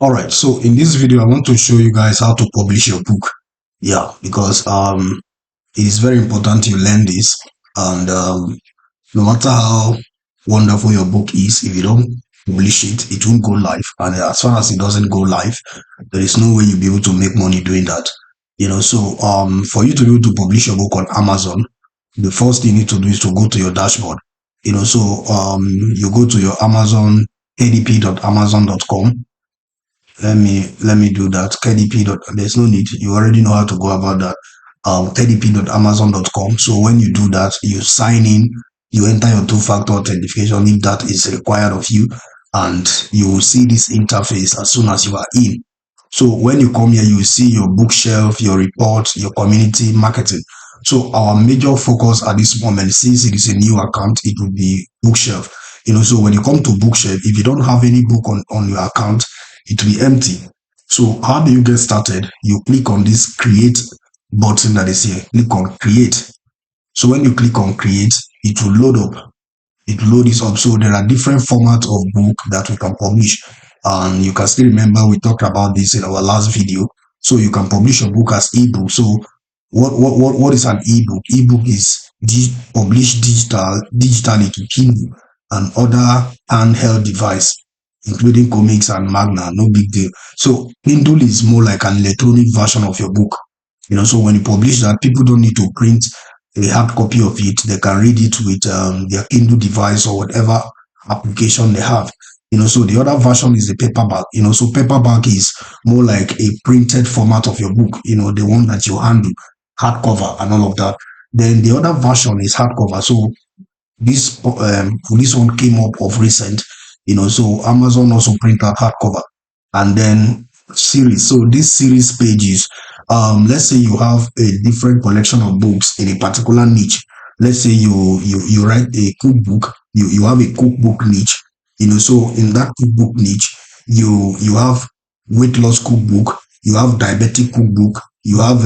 All right, so in this video I want to show you guys how to publish your book. Yeah, because it is very important you learn this. And no matter how wonderful your book is, if you don't publish it, it won't go live. And as far as it doesn't go live, there is no way you'll be able to make money doing that. So for you to be able to publish your book on Amazon, the first thing you need to do is to go to your dashboard. You go to your Amazon, kdp.amazon.com. Let me do that. KDP. There's no need. You already know how to go about that. kdp.amazon.com. So when you do that, you sign in, you enter your two-factor authentication if that is required of you, and you will see this interface as soon as you are in. So when you come here, you will see your bookshelf, your report, your community marketing. So our major focus at this moment, since it is a new account, it will be bookshelf. So when you come to bookshelf, if you don't have any book on your account, it will be empty. So how do you get started? You click on this create button that is here. Click on create. So when you click on create, it will load up. It will load this up. So there are different formats of book that we can publish. And you can still remember we talked about this in our last video. So you can publish a book as ebook. So what is an ebook? Ebook is published digitally to Kindle and other handheld device, including comics and Magna. No big deal. So Kindle is more like an electronic version of your book. So when you publish that, people don't need to print a hard copy of it. They can read it with their Kindle device or whatever application they have. So the other version is the paperback. So paperback is more like a printed format of your book. The one that you handle, hardcover and all of that. Then the other version is hardcover. So this one came up of recent. So Amazon also print out hardcover, and then series. So this series pages, let's say you have a different collection of books in a particular niche. Let's say you write a cookbook, you have a cookbook niche. So in that cookbook niche, you have weight loss cookbook, you have diabetic cookbook, you have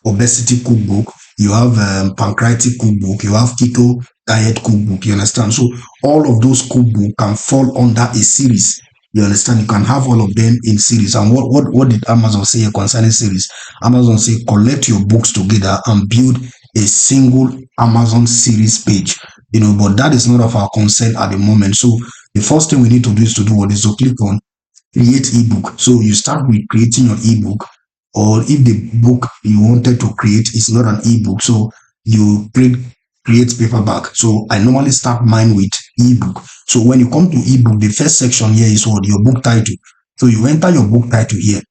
obesity cookbook, you have pancreatic cookbook, you have keto diet cookbook. You understand? So all of those cookbook can fall under a series. You understand? You can have all of them in series. And what did Amazon say concerning series? Amazon say collect your books together and build a single Amazon series page. But that is not of our concern at the moment. So the first thing we need to do is to click on create ebook. So you start with creating your ebook, or if the book you wanted to create is not an ebook, so you create paperback. So I normally start mine with ebook. So when you come to ebook, the first section here is what your book title. So you enter your book title here.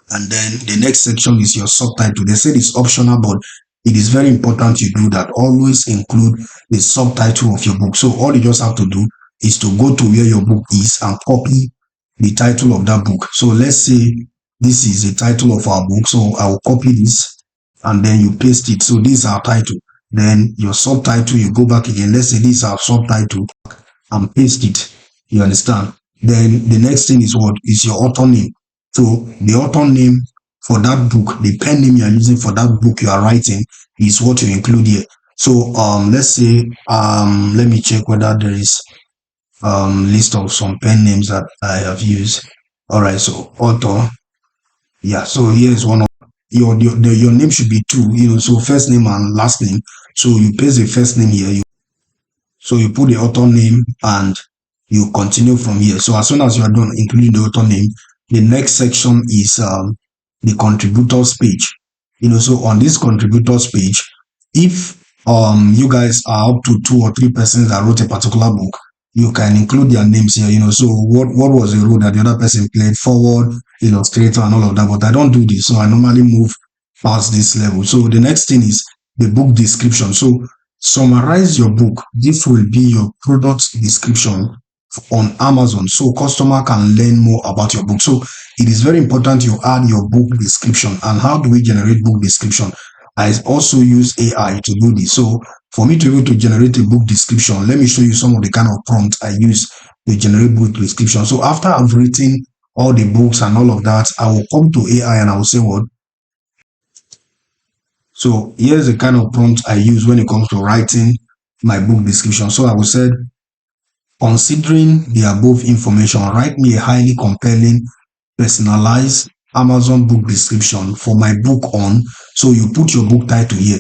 And then the next section is your subtitle. They said it's optional, but it is very important you do that. Always include the subtitle of your book. So all you just have to do is to go to where your book is and copy the title of that book. So let's say this is the title of our book. So I will copy this and then you paste it. So this is our title. Then your subtitle, you go back again. Let's say this is our subtitle and paste it. You understand? Then the next thing is what is your author name. So the author name for that book, the pen name you are using for that book you are writing is what you include here. So let's say let me check whether there is list of some pen names that I have used. All right, so author. Yeah, so here is one of your name should be two, so first name and last name. So you paste the first name here. So you put the author name and you continue from here. So as soon as you are done including the author name, the next section is the contributors page. So on this contributors page, if you guys are up to 2 or 3 persons that wrote a particular book, you can include their names here. So what was the role that the other person played, forward, illustrator and all of that. But I don't do this, so I normally move past this level. So the next thing is the book description. So summarize your book. This will be your product description on Amazon, so customer can learn more about your book. So it is very important you add your book description. And how do we generate book description? I also use AI to do this. So for me to be able to generate a book description, let me show you some of the kind of prompts I use to generate book description. So after I've written all the books and all of that, I will come to AI and I will say what. So here's the kind of prompt I use when it comes to writing my book description. So I will say considering the above information, write me a highly compelling, personalized Amazon book description for my book on. So you put your book title here.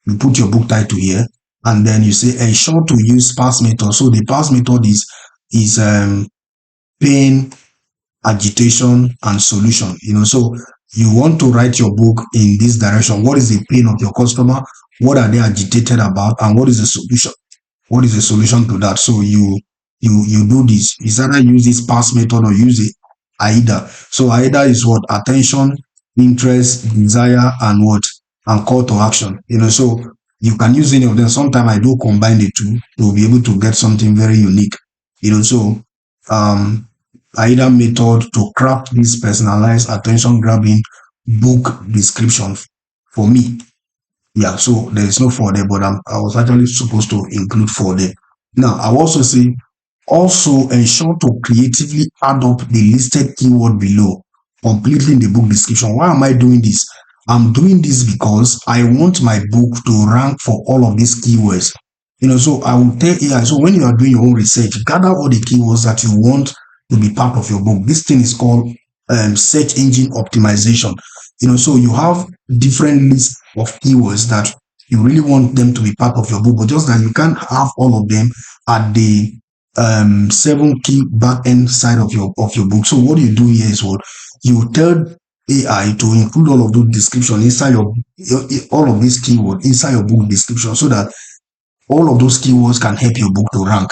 You put your book title here, and then you say ensure to use pass method. So the pass method is pain, agitation, and solution. So you want to write your book in this direction. What is the pain of your customer? What are they agitated about? And what is the solution? What is the solution to that? So you do this. Is either use this pass method or use it AIDA. So AIDA is what? Attention, interest, desire, and what? And call to action. So you can use any of them. Sometimes I do combine the two to be able to get something very unique. So AIDA method to craft this personalized attention grabbing book description for me. Yeah, so there is no for there, but I was actually supposed to include for there. Now, I also say, also ensure to creatively add up the listed keyword below, completely in the book description. Why am I doing this? I'm doing this because I want my book to rank for all of these keywords. So I will tell AI, so when you are doing your own research, gather all the keywords that you want to be part of your book. This thing is called search engine optimization. So you have different lists of keywords that you really want them to be part of your book, but just that you can't have all of them at the 7 key back end side of your book. So what you do here is what you tell AI to include all of those description inside your all of these keywords inside your book description, so that all of those keywords can help your book to rank.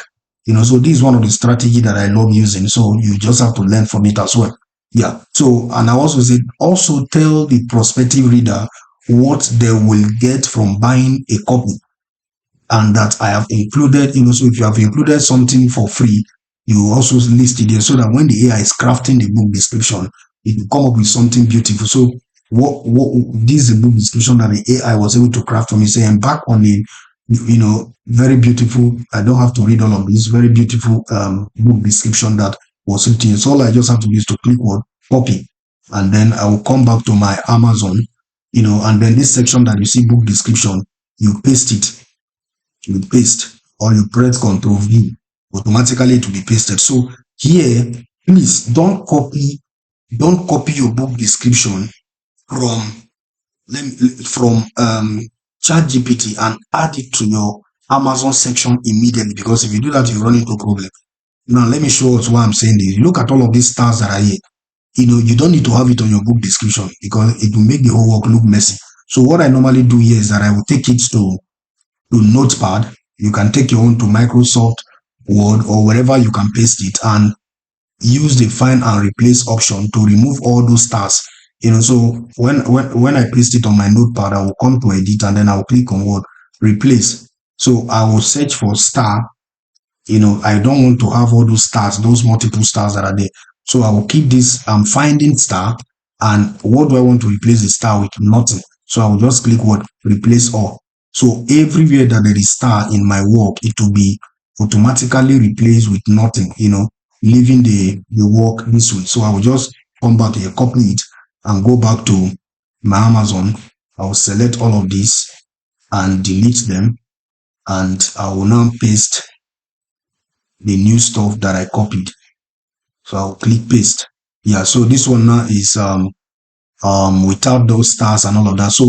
So this is one of the strategy that I love using. So you just have to learn from it as well. Yeah. So, and I also said, also tell the prospective reader what they will get from buying a copy, and that I have included, so if you have included something for free, you also list it there, so that when the AI is crafting the book description, it will come up with something beautiful. So what this is a book description that the AI was able to craft for me. Say, embark on a very beautiful, I don't have to read all of this, very beautiful book description that was written. So all I just have to do is to click what? Copy. And then I will come back to my Amazon, and then this section that you see book description, you paste it. You paste, or you press Ctrl V, automatically it will be pasted. So here, please don't copy your book description from ChatGPT and add it to your Amazon section immediately, because if you do that, you run into problem. Now, let me show us why I'm saying this. Look at all of these stars that are here. You don't need to have it on your book description, because it will make the whole work look messy. So what I normally do here is that I will take it to Notepad. You can take your own to Microsoft Word or wherever you can paste it, and use the find and replace option to remove all those stars. So when I paste it on my Notepad, I will come to edit, and then I will click on what? Replace. So I will search for star. I don't want to have all those stars, those multiple stars that are there. So I will keep this finding star, and what do I want to replace the star with? Nothing. So I will just click what? Replace all. So everywhere that there is star in my work, it will be automatically replaced with nothing, leaving the work this way. So I will just come back here, copy it, and go back to my Amazon. I will select all of these and delete them, and I will now paste the new stuff that I copied. So I'll click paste. Yeah, so this one now is without those stars and all of that. So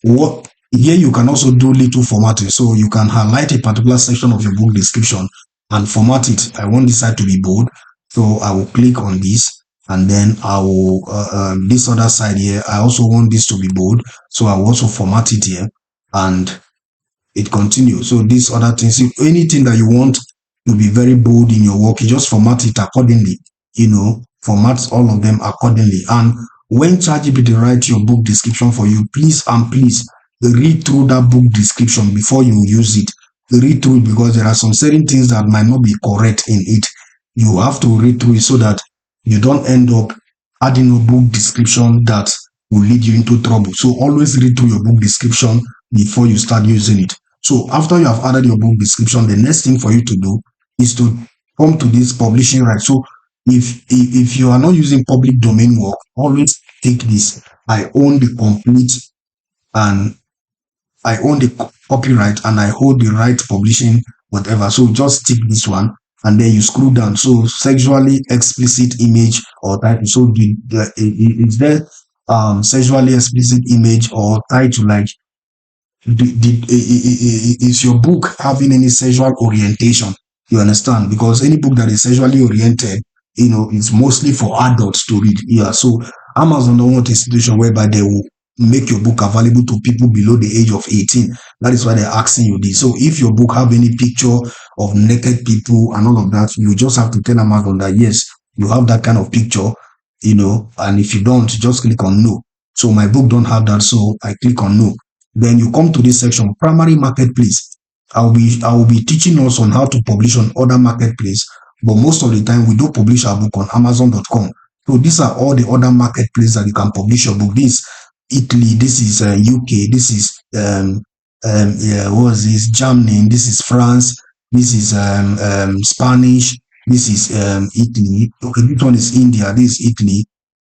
what here you can also do little formatting. So you can highlight a particular section of your book description and format it. I want this side to be bold, so I will click on this, and then I will this other side here, I also want this to be bold, so I will also format it here, and it continues. So these other things, if anything that you want to be very bold in your work, you just format it accordingly. Format all of them accordingly. And when ChatGPT writes your book description for you, please read through that book description before you use it. Read through it, because there are some certain things that might not be correct in it. You have to read through it so that you don't end up adding a book description that will lead you into trouble. So always read through your book description before you start using it. So after you have added your book description, the next thing for you to do is to come to this publishing right. So if you are not using public domain work, always take this. I own the complete, and I own the copyright, and I hold the right publishing, whatever. So just take this one, and then you scroll down. So sexually explicit image or title. So is there sexually explicit image or title like is your book having any sexual orientation? You understand? Because any book that is sexually oriented, it's mostly for adults to read. Yeah. So Amazon don't want a situation whereby they will make your book available to people below the age of 18. That is why they're asking you this. So if your book have any picture of naked people and all of that, you just have to tell Amazon that yes, you have that kind of picture, and if you don't, just click on no. So my book don't have that, so I click on no. Then you come to this section, primary marketplace. I will be teaching us on how to publish on other marketplace, but most of the time we do publish our book on Amazon.com. So these are all the other marketplaces that you can publish your book. This Italy, this is UK, this is what is this? Germany, this is France, this is Spanish, this is Italy. Okay, this one is India, this is Italy,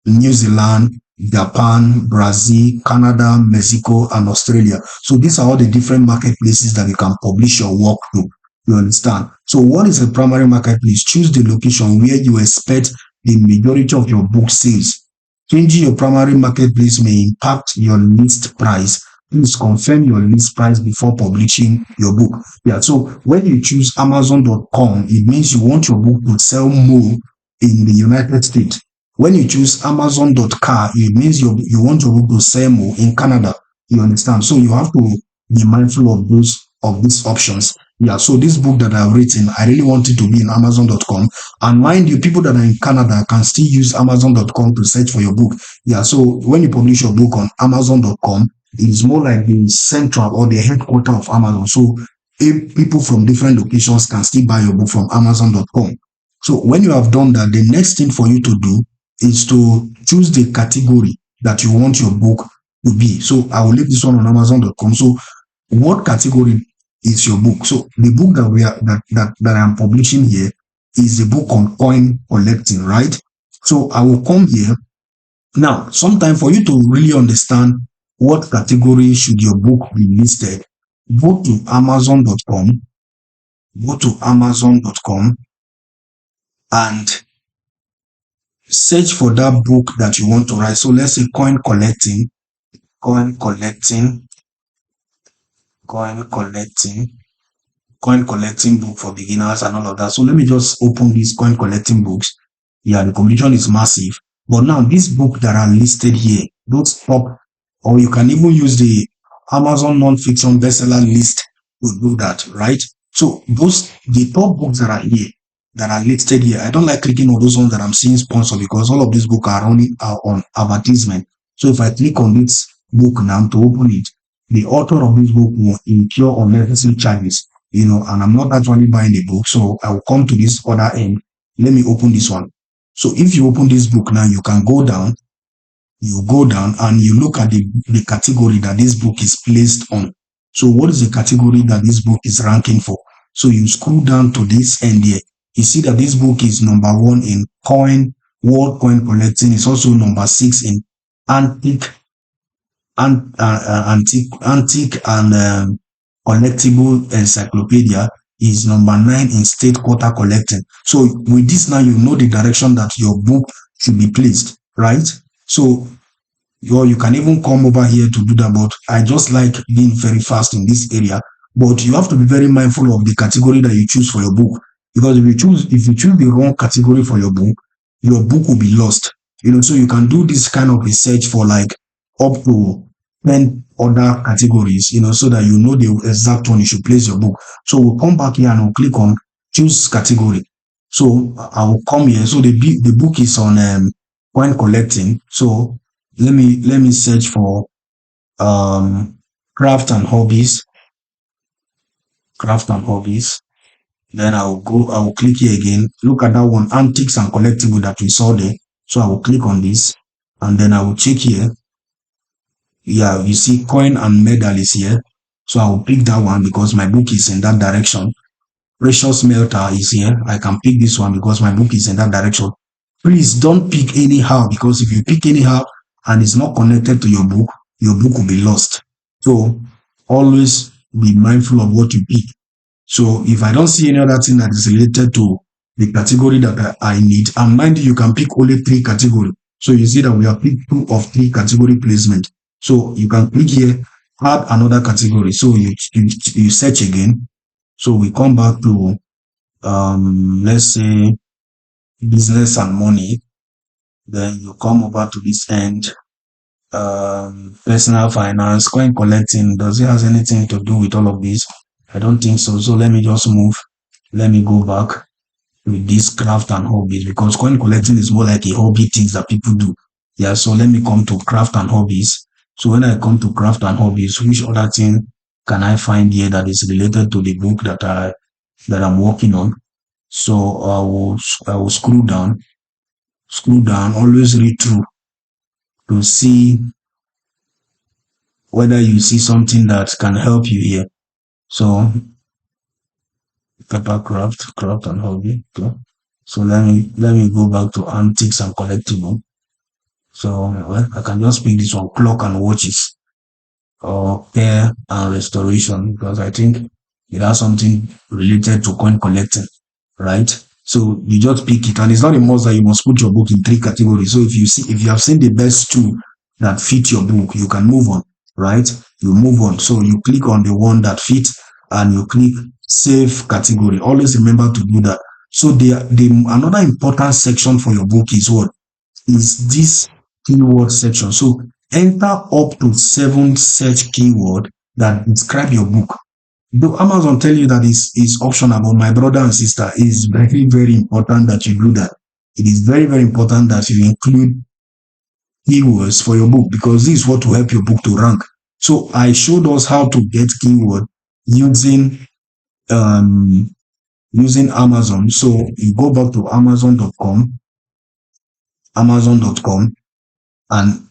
New Zealand, Japan, Brazil, Canada, Mexico, and Australia. So these are all the different marketplaces that you can publish your work to. You understand? So what is a primary marketplace? Choose the location where you expect the majority of your book sales. Changing your primary marketplace may impact your list price. Please confirm your list price before publishing your book. Yeah, so when you choose Amazon.com, it means you want your book to sell more in the United States. When you choose Amazon.car, it means you want your book to sell more in Canada. You understand? So you have to be mindful of these options. Yeah, so this book that I've written, I really want it to be in Amazon.com. And mind you, people that are in Canada can still use Amazon.com to search for your book. Yeah, so when you publish your book on Amazon.com, it is more like the central or the headquarter of Amazon. So people from different locations can still buy your book from Amazon.com. So when you have done that, the next thing for you to do is to choose the category that you want your book to be. So I will leave this one on Amazon.com. So what category is your book? So the book that I'm publishing here is the book on coin collecting, right? So I will come here. Now, sometime for you to really understand what category should your book be listed, go to Amazon.com, and search for that book that you want to write. So let's say coin collecting book for beginners and all of that. So let me just open these coin collecting books. Yeah, the competition is massive. But now this book that are listed here, those top, or you can even use the Amazon non-fiction bestseller list to do that, right? So the top books that are here, that are listed here, I don't like clicking on those ones that I'm seeing sponsored because all of these books are only on advertisement. So if I click on this book now to open it, the author of this book will incur unnecessary charges, and I'm not actually buying the book. So I will come to this other end. Let me open this one. So if you open this book now, you can go down. You go down and you look at the category that this book is placed on. So what is the category that this book is ranking for? So you scroll down to this end here. You see that this book is number 1 in world coin collecting. It's also number 6 in antique and collectible encyclopedia. Is number 9 in state quarter collecting. So with this now, you know the direction that your book should be placed, right? So you can even come over here to do that, but I just like being very fast in this area. But you have to be very mindful of the category that you choose for your book, because if you choose the wrong category for your book will be lost. So you can do this kind of research for like up to 10 other categories, so that you know the exact one you should place your book. So we'll come back here and we'll click on choose category. So I will come here. So the book is on coin collecting. So let me search for craft and hobbies. Then I will click here again. Look at that one, antiques and collectible that we saw there. So I will click on this and then I will check here. Yeah, you see coin and medal is here. So I will pick that one because my book is in that direction. Precious metal is here. I can pick this one because my book is in that direction. Please don't pick anyhow, because if you pick anyhow and it's not connected to your book will be lost. So always be mindful of what you pick. So if I don't see any other thing that is related to the category that I need, and mind you, you can pick only 3 categories. So you see that we have picked 2 of 3 category placement. So you can click here, add another category. So you search again. So we come back to let's say business and money. Then you come over to this end. Personal finance, coin collecting, does it have anything to do with all of this? I don't think so. So let me just move. Let me go back with this craft and hobbies, because coin collecting is more like a hobby things that people do. Yeah, so let me come to craft and hobbies. So when I come to craft and hobbies, which other thing can I find here that is related to the book that I'm working on? So I will scroll down, always read through to see whether you see something that can help you here. So craft and hobby. Okay. So let me go back to antiques and collectible. So well, I can just pick this one, clock and watches, or care and restoration, because I think it has something related to coin collecting, right? So you just pick it, and it's not a must that you must put your book in 3 categories. So if you have seen the best 2 that fit your book, you can move on, right? You move on. So you click on the one that fits and you click save category. Always remember to do that. So the another important section for your book is what? Is this keyword section. So enter up to 7 search keyword that describe your book. Though Amazon tell you that is optional, but my brother and sister, is very, very important that you do that. It is very, very important that you include keywords for your book, because this is what will help your book to rank. So I showed us how to get keyword using using Amazon. So you go back to amazon.com, and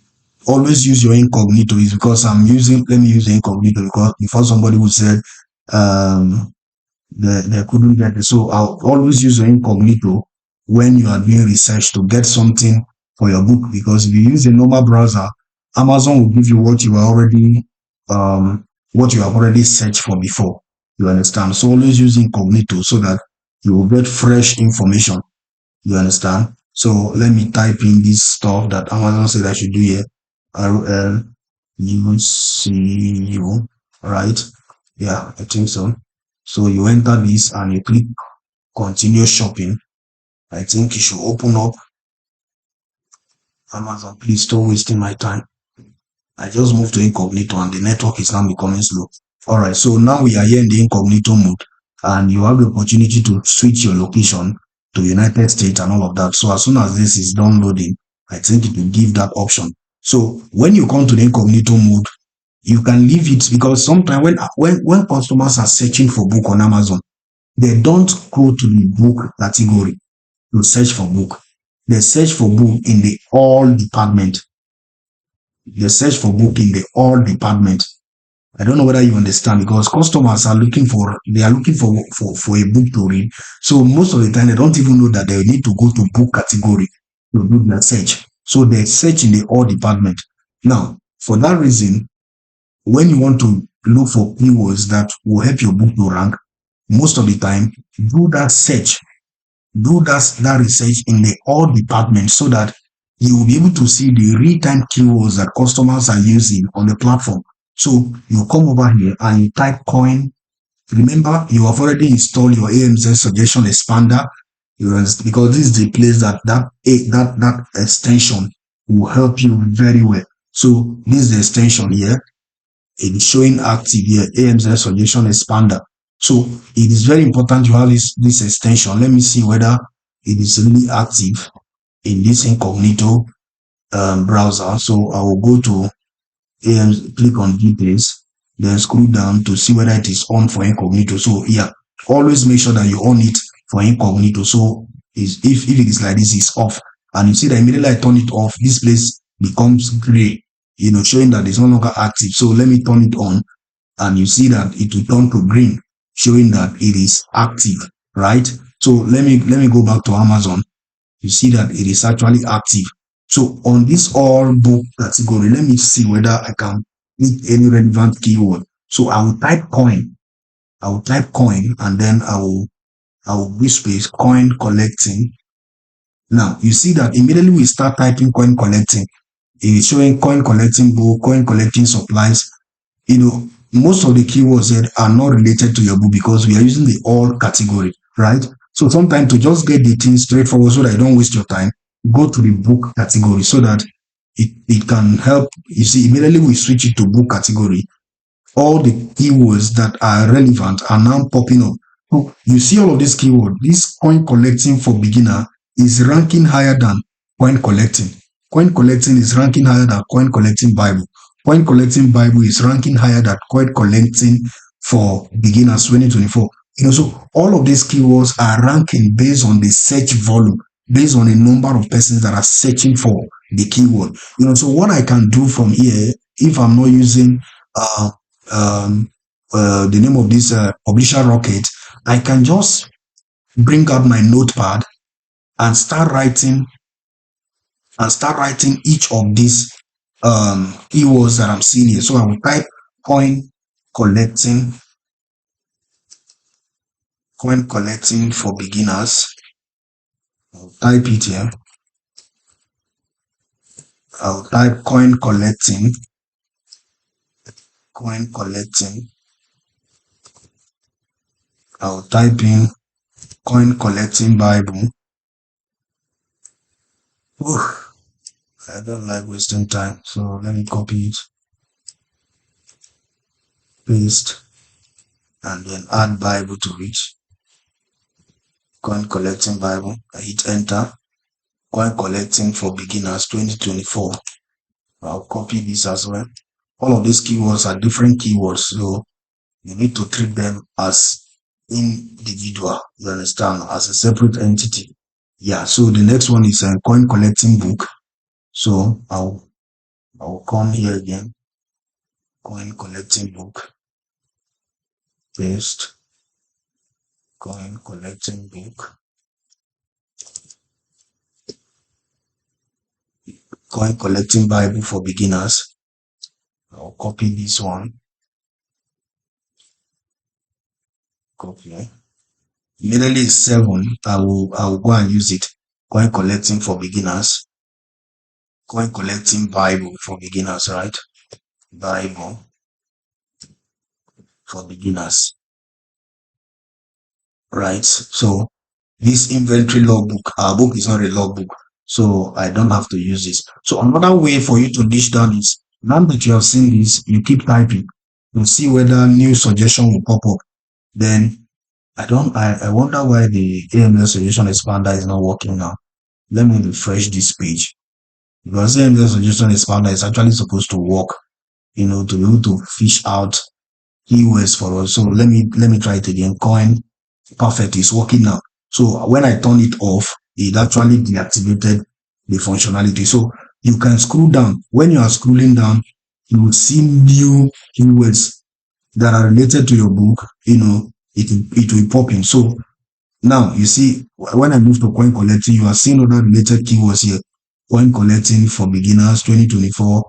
always use your incognito. Is because let me use incognito, because before somebody would say they couldn't get it. So I'll always use your incognito when you are doing research to get something for your book, because if you use a normal browser, Amazon will give you what you have already searched for before. You understand? So always use incognito so that you will get fresh information. You understand? So let me type in this stuff that Amazon said I should do here. RLUCU, right? Yeah, I think so. So you enter this and you click continue shopping. I think it should open up. Amazon, please stop wasting my time. I just moved to incognito and the network is now becoming slow. All right, so now we are here in the incognito mode, and you have the opportunity to switch your location to United States and all of that. So as soon as this is downloading, I think it will give that option. So when you come to the incognito mode, you can leave it, because sometimes when customers are searching for book on Amazon, they don't go to the book category to search for book. They search for book in the all department. They search for book in the all department. I don't know whether you understand, because customers are looking for a book to read. So most of the time they don't even know that they need to go to book category to do their search. So they search in the all department. Now, for that reason, when you want to look for keywords that will help your book to rank, most of the time, do that search, do that research in the all departments, so that you will be able to see the real-time keywords that customers are using on the platform. So you come over here and you type coin. Remember, you have already installed your AMZ suggestion expander, because this is the place that extension will help you very well. So this is the extension here. It is showing active here, AMZ suggestion expander. So it is very important you have this extension. Let me see whether it is really active in this incognito browser. So I will go to click on details, then scroll down to see whether it is on for incognito. So yeah, always make sure that you on it for incognito. So if it is like this, it's off, and you see that immediately I turn it off, this place becomes gray, showing that it's no longer active. So let me turn it on, and you see that it will turn to green, showing that it is active, right? So let me go back to Amazon. You see that it is actually active. So on this all book category, let me see whether I can pick any relevant keyword. So I will type coin, I will type coin, and then I will give space coin collecting. Now you see that immediately we start typing coin collecting, it is showing coin collecting book, coin collecting supplies. Most of the keywords here are not related to your book because we are using the all category, right? So sometimes to just get the thing straightforward so that you don't waste your time, go to the book category so that it can help. You see, immediately we switch it to book category, all the keywords that are relevant are now popping up. So you see all of these keywords. This coin collecting for beginner is ranking higher than coin collecting. Coin collecting is ranking higher than coin collecting Bible. Coin collecting Bible is ranking higher than coin collecting for beginners 2024. So all of these keywords are ranking based on the search volume, based on the number of persons that are searching for the keyword. So what I can do from here, if I'm not using the name of this publisher Rocket, I can just bring out my notepad and start writing each of these keywords that I'm seeing here. So I will type coin collecting for beginners. I'll type it here. I'll type coin collecting. I'll type in coin collecting Bible. I don't like wasting time, so let me copy it, paste, and then add Bible to it. Coin collecting Bible. I hit enter. Coin collecting for beginners 2024. I'll copy this as well. All of these keywords are different keywords, so you need to treat them as individual, you understand, as a separate entity. Yeah, so the next one is a coin collecting book. So I'll come here again, coin collecting book, paste, coin collecting book, coin collecting Bible for beginners. I'll copy this one, copy. Immediately is 7. I will go and use it. Coin collecting for beginners. Coin collecting Bible for beginners, right? Bible for beginners, right? So this inventory logbook, our book is not a logbook, so I don't have to use this. So another way for you to niche down is, now that you have seen this, you keep typing, you see whether new suggestion will pop up. Then I wonder why the AML suggestion expander is not working now. Let me refresh this page, because AML suggestion expander is actually supposed to work, to be able to fish out keywords for us. So let me try it again. Coin, perfect, is working now. So when I turn it off, it actually deactivated the functionality. So you can scroll down. When you are scrolling down, you will see new keywords that are related to your book. It will pop in. So now you see, when I move to coin collecting, you are seeing other related keywords here. Coin collecting for beginners 2024,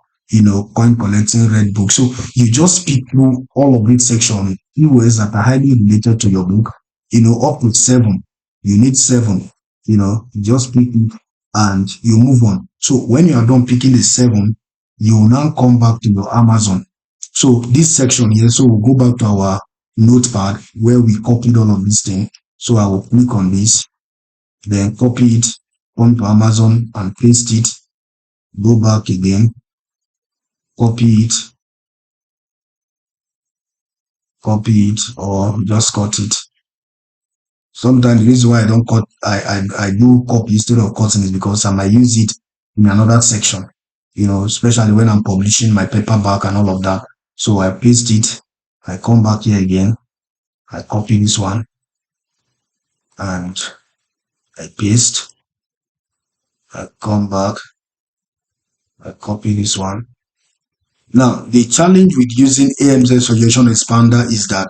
coin collecting red book. So you just pick through all of this section, keywords that are highly related to your book, up to 7. You need 7, you just pick it and you move on. So when you are done picking the 7, you will now come back to your Amazon. So this section here, so we'll go back to our notepad where we copied all of this thing. So I will click on this, then copy it, come to Amazon and paste it, go back again, copy it, or just cut it. Sometimes the reason why I don't cut, I do copy instead of cutting is because I might use it in another section, especially when I'm publishing my paperback and all of that. So I paste it, I come back here again, I copy this one, and I paste, I come back, I copy this one. Now, the challenge with using AMZ suggestion expander is that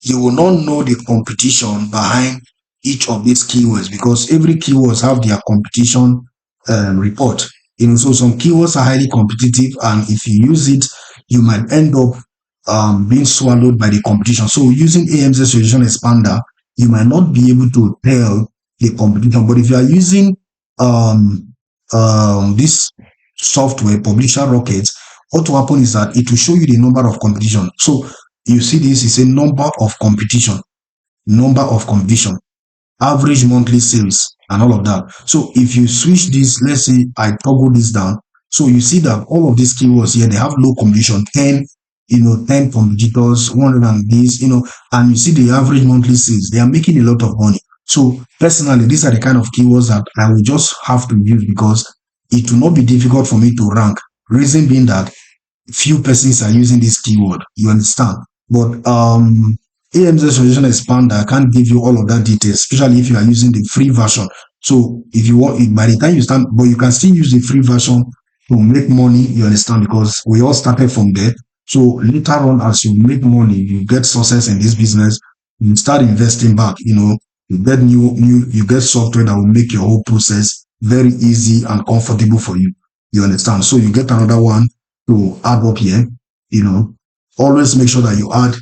you will not know the competition behind each of these keywords, because every keywords have their competition report. So some keywords are highly competitive, and if you use it, you might end up being swallowed by the competition. So using AMZ solution expander, you might not be able to tell the competition. But if you are using this software, Publisher Rocket, what will happen is that it will show you the number of competition. So you see this is a number of competition, average monthly sales, and all of that. So if you switch this, let's say I toggle this down, so you see that all of these keywords here, they have low competition, 10, 10 competitors, 100 and this, and you see the average monthly sales, they are making a lot of money. So personally, these are the kind of keywords that I will just have to use because it will not be difficult for me to rank. Reason being that few persons are using this keyword, you understand? But AMZ Solution Expander can't give you all of that details, especially if you are using the free version. So if you want, by the time you start, but you can still use the free version to make money, you understand? Because we all started from there. So later on, as you make money, you get success in this business, you start investing back, you get you get software that will make your whole process very easy and comfortable for you. You understand? So you get another one to add up here, always make sure that you add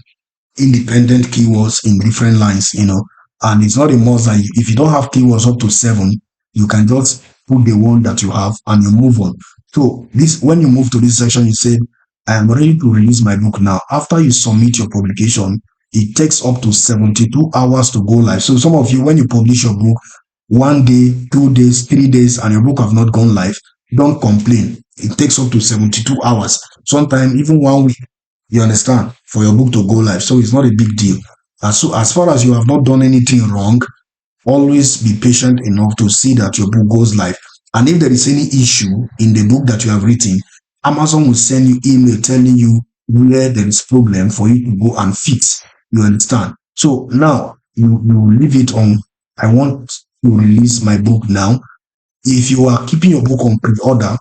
independent keywords in different lines, and it's not a must that if you don't have keywords up to 7, you can just put the one that you have and you move on. So this, when you move to this section, you say, I am ready to release my book now. After you submit your publication, it takes up to 72 hours to go live. So some of you, when you publish your book, 1 day, 2 days, 3 days, and your book have not gone live, don't complain. It takes up to 72 hours, sometimes even 1 week, you understand, for your book to go live. So it's not a big deal. So as far as you have not done anything wrong, always be patient enough to see that your book goes live. And if there is any issue in the book that you have written, Amazon will send you email telling you where there is problem for you to go and fix. You understand? So now you leave it on, I want to release my book now. If you are keeping your book on pre-order,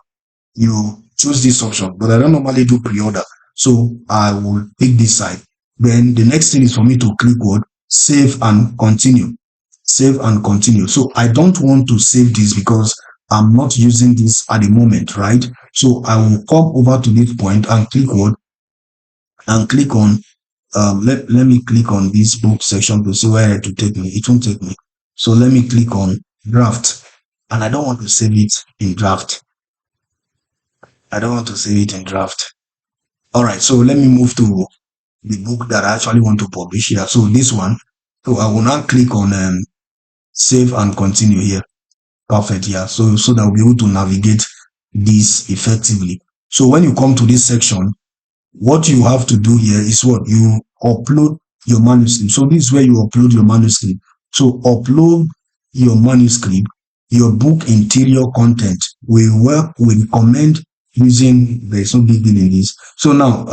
you choose this option, but I don't normally do pre-order, so I will take this side. Then the next thing is for me to click what? Save and continue. Save and continue. So I don't want to save this because I'm not using this at the moment, right? So I will come over to this point and click what? And click on let me click on this book section to see where to take me. It won't take me. So let me click on draft, and I don't want to save it in draft. All right, so let me move to the book that I actually want to publish here. So this one. So I will now click on save and continue here. Perfect. Yeah. So that we'll be able to navigate this effectively. So when you come to this section, what you have to do here is what? You upload your manuscript. So this is where you upload your manuscript. So upload your manuscript, your book interior content. We recommend using, there's no big deal in this. So now,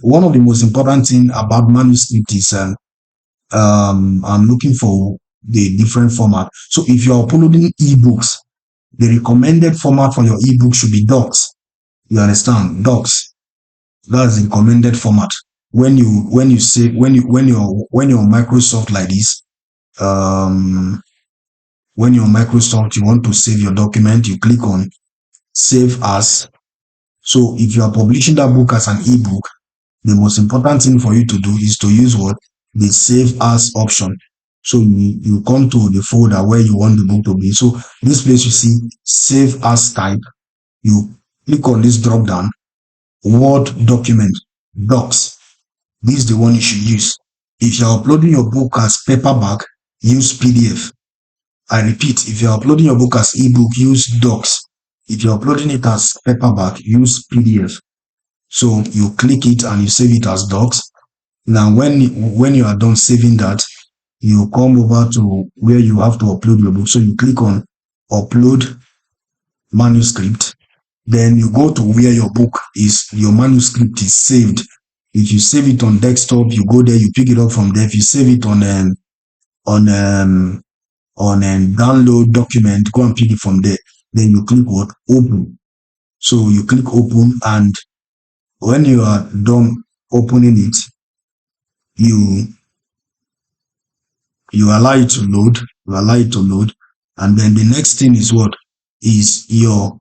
one of the most important thing about manuscript is I'm looking for the different format. So if you're uploading ebooks, the recommended format for your ebook should be docs. You understand? Docs. That's the recommended format. When you're Microsoft like this, when you're Microsoft, you want to save your document, you click on save as. So if you are publishing that book as an ebook, the most important thing for you to do is to use what? The save as option. So you come to the folder where you want the book to be. So this place you see save as type. You click on this drop down, Word document, docs. This is the one you should use. If you're uploading your book as paperback, use PDF. I repeat, if you're uploading your book as ebook, use docs. If you're uploading it as paperback, use PDF. So you click it and you save it as docs. Now when you are done saving that, you come over to where you have to upload your book. So you click on upload manuscript. Then you go to where your book is, your manuscript is saved. If you save it on desktop, you go there, you pick it up from there. If you save it on download document, go and pick it from there. Then you click what? Open. So you click open, and when you are done opening it, you allow it to load. And then the next thing is what? Is your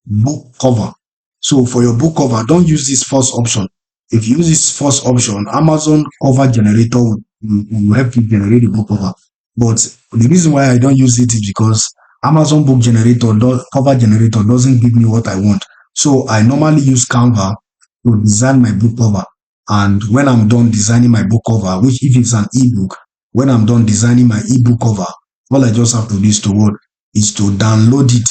book cover. So for your book cover, don't use this first option. If you use this first option, Amazon cover generator will help you generate the book cover. But the reason why I don't use it is because Amazon book generator cover generator doesn't give me what I want. So I normally use Canva to design my book cover. And when I'm done designing my book cover, which if it's an ebook, when I'm done designing my ebook cover, all I just have to do is to what? Is to download it.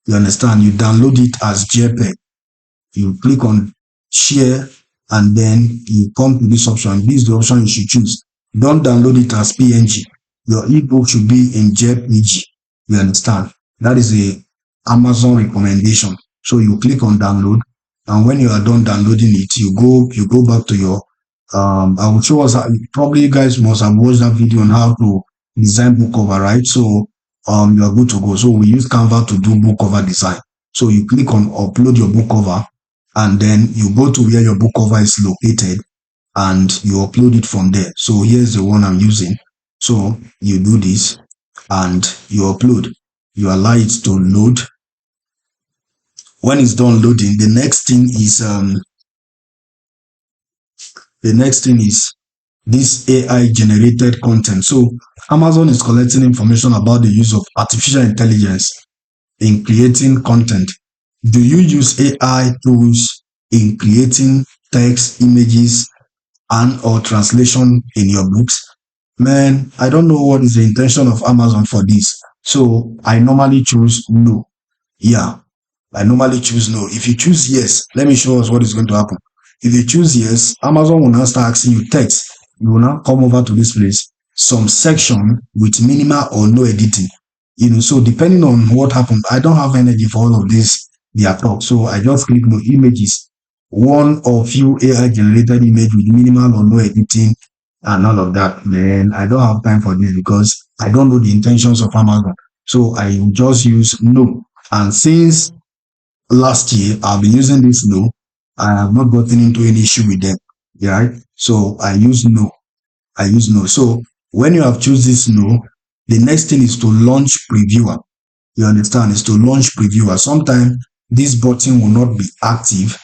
You understand? You download it as JPEG. You click on share and then you come to this option. This is the option you should choose. Don't download it as PNG. Your ebook should be in JPG. You understand? That is a Amazon recommendation. So you click on download, and when you are done downloading it, you go back to your I will show us how, probably you guys must have watched that video on how to design book cover, right? So you are good to go. So we use Canva to do book cover design. So you click on upload your book cover, and then you go to where your book cover is located and you upload it from there. So here's the one I'm using. So you do this and you upload. You allow it to load. When it's done loading, the next thing is this AI generated content. So Amazon is collecting information about the use of artificial intelligence in creating content. Do you use AI tools in creating text, images, and or translation in your books? Man, I don't know what is the intention of Amazon for this. So I normally choose no. Yeah, I normally choose no. If you choose yes, let me show us what is going to happen. If you choose yes, Amazon will now start asking you text. You will now come over to this place, some section with minimal or no editing. So depending on what happened, I don't have energy for all of this, their talk. So I just click no images, one or few AI generated image with minimal or no editing and all of that. Man, I don't have time for this because I don't know the intentions of Amazon. So I just use no. And since last year I've been using this no, I have not gotten into any issue with them. Right? So I use no. So when you have choose this no, the next thing is to launch previewer. You understand? Is to launch previewer. Sometimes this button will not be active.